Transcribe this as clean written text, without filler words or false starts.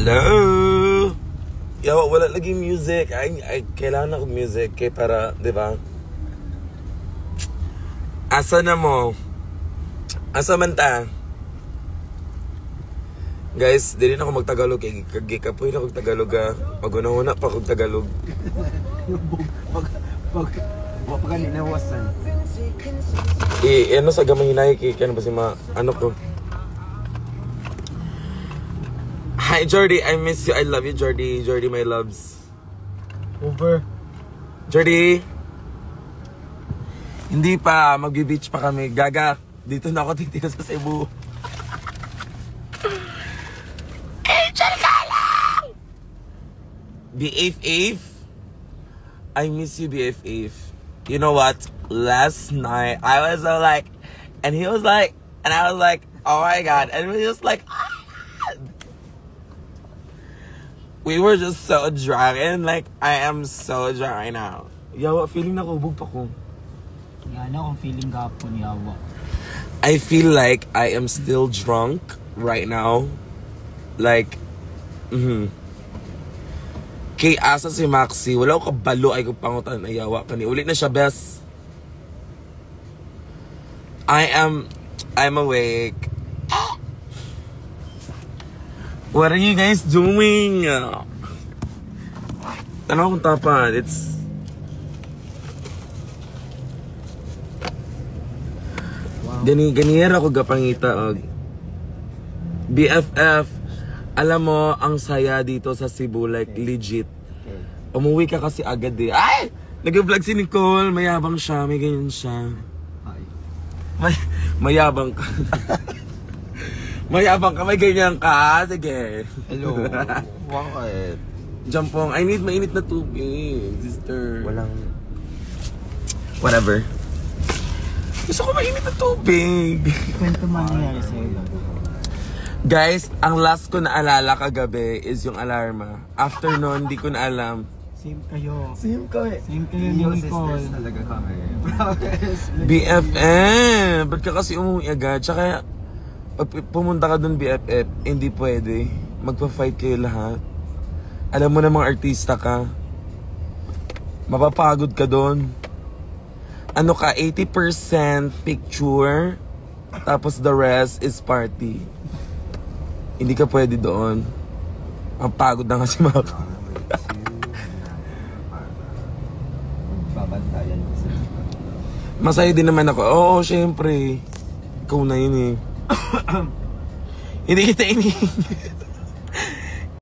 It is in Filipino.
Hello! Yawa, wala lagi music. Ay, kailangan ako music kay para, di ba? Asa na mo? Asa man ta? Guys, di rin ako magtagalog kay kapoy na akong Tagalog ha. Pag-una-una pa akong Tagalog. Pag ninawasan. Ano sa gamay hinay kay ano ba si ano ko? Hi Jordy, I miss you. I love you Jordy. Jordy my loves. Over. Jordy. Hindi pa, magbi-beach pa kami. Gaga, dito na ako titira sa Cebu. Angel ka lang! BFF. I miss you BFF. You know what? Last night, I was so like, and he was like, and I was like, oh my god. And we just like, we were just so drunk. And like, I am so drunk right now. Yawa, feeling na kubog pa ko. Yan akong feeling gapon, yawa. I feel like I am still drunk right now. Like, Kay asa si Maxi, wala ko kabalo ay kong pangutan na yawa kani. Ulit na siya, best. I'm awake. What are you guys doing? Tanaw kong tapan. It's... Wow. Ganira ko gapangita og BFF. Alam mo, ang saya dito sa Cebu, like legit. Umuwi ka kasi agad eh. Ay! Nag-vlog si Nicole, mayabang siya, may ganyan siya. Mayabang ka. Mayabang ka, may ganyan ka. Sige. Hello. Bakit? Jampong, I need mainit na tubig, sister. Walang... Whatever. Gusto ko mainit na tubig. Kwento man nangyari sa'yo. Guys, ang last ko na alala kagabi is yung alarma. After nun, di ko na alam. Same kayo. Same ko eh. Same kayo ni Nicole. Talaga kami. Promise. BFF! Ba't ka kasi umuwi agad? Tsaka, pag pumunta ka dun BFF, hindi pwede. Magpa-fight kayo lahat. Alam mo namang artista ka. Mapapagod ka dun. Ano ka, 80% picture, tapos the rest is party. Hindi ka pwede doon. Ang pagod na kasi mga Babantayan kasi. Masaya din naman ako. Oo, syempre. Ikaw na yun eh. Hindi kita ini.